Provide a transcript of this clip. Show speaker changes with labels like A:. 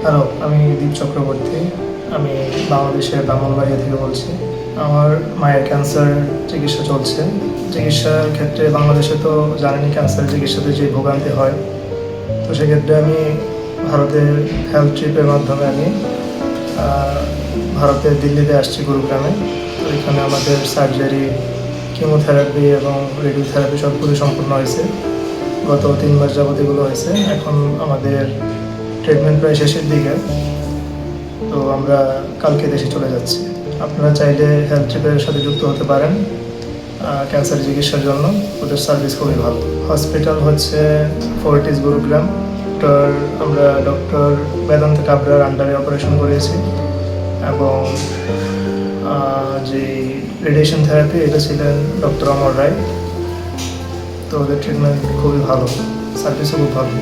A: Hello, আমি দীপ চক্রবর্তী। আমি বাংলাদেশের ব্রাহ্মণবাড়িয়া থেকে বলছি। আমার মায়ের ক্যান্সার চিকিৎসা চলছে। চিকিৎসার ক্ষেত্রে বাংলাদেশে তো জানেনই ক্যান্সার চিকিৎসাতে যে ভোগান্তি হয়। তো সেক্ষেত্রে আমি ভারতের হেলথ ট্রিপের মাধ্যমে আমি ভারতের দিল্লিতে আসছি, গুরুগ্রামে। তো এখানে আমাদের সার্জারি, কেমোথেরাপি এবং রেডিওথেরাপি সবগুলো সম্পূর্ণ হয়েছে। গত 3 মাস যাবত এগুলো হয়েছে। এখন আমাদের ট্রিটমেন্ট প্রায় শেষের দিকে। তো আমরা কালকে দেশে চলে যাচ্ছি। আপনারা চাইলে হেলথ ট্রিপের সাথে যুক্ত হতে পারেন ক্যান্সার চিকিৎসার জন্য। ওদের সার্ভিস খুবই ভালো। হসপিটাল হচ্ছে ফোর্টিস গুরুগ্রাম। আমরা ডক্টর বেদান্ত কাবরার আন্ডারে অপারেশন করেছি এবং যে রেডিয়েশন থেরাপি এটা ছিলেন ডক্টর অমর রায়। তো ওদের ট্রিটমেন্ট খুবই ভালো, সার্ভিসও খুব ভালো।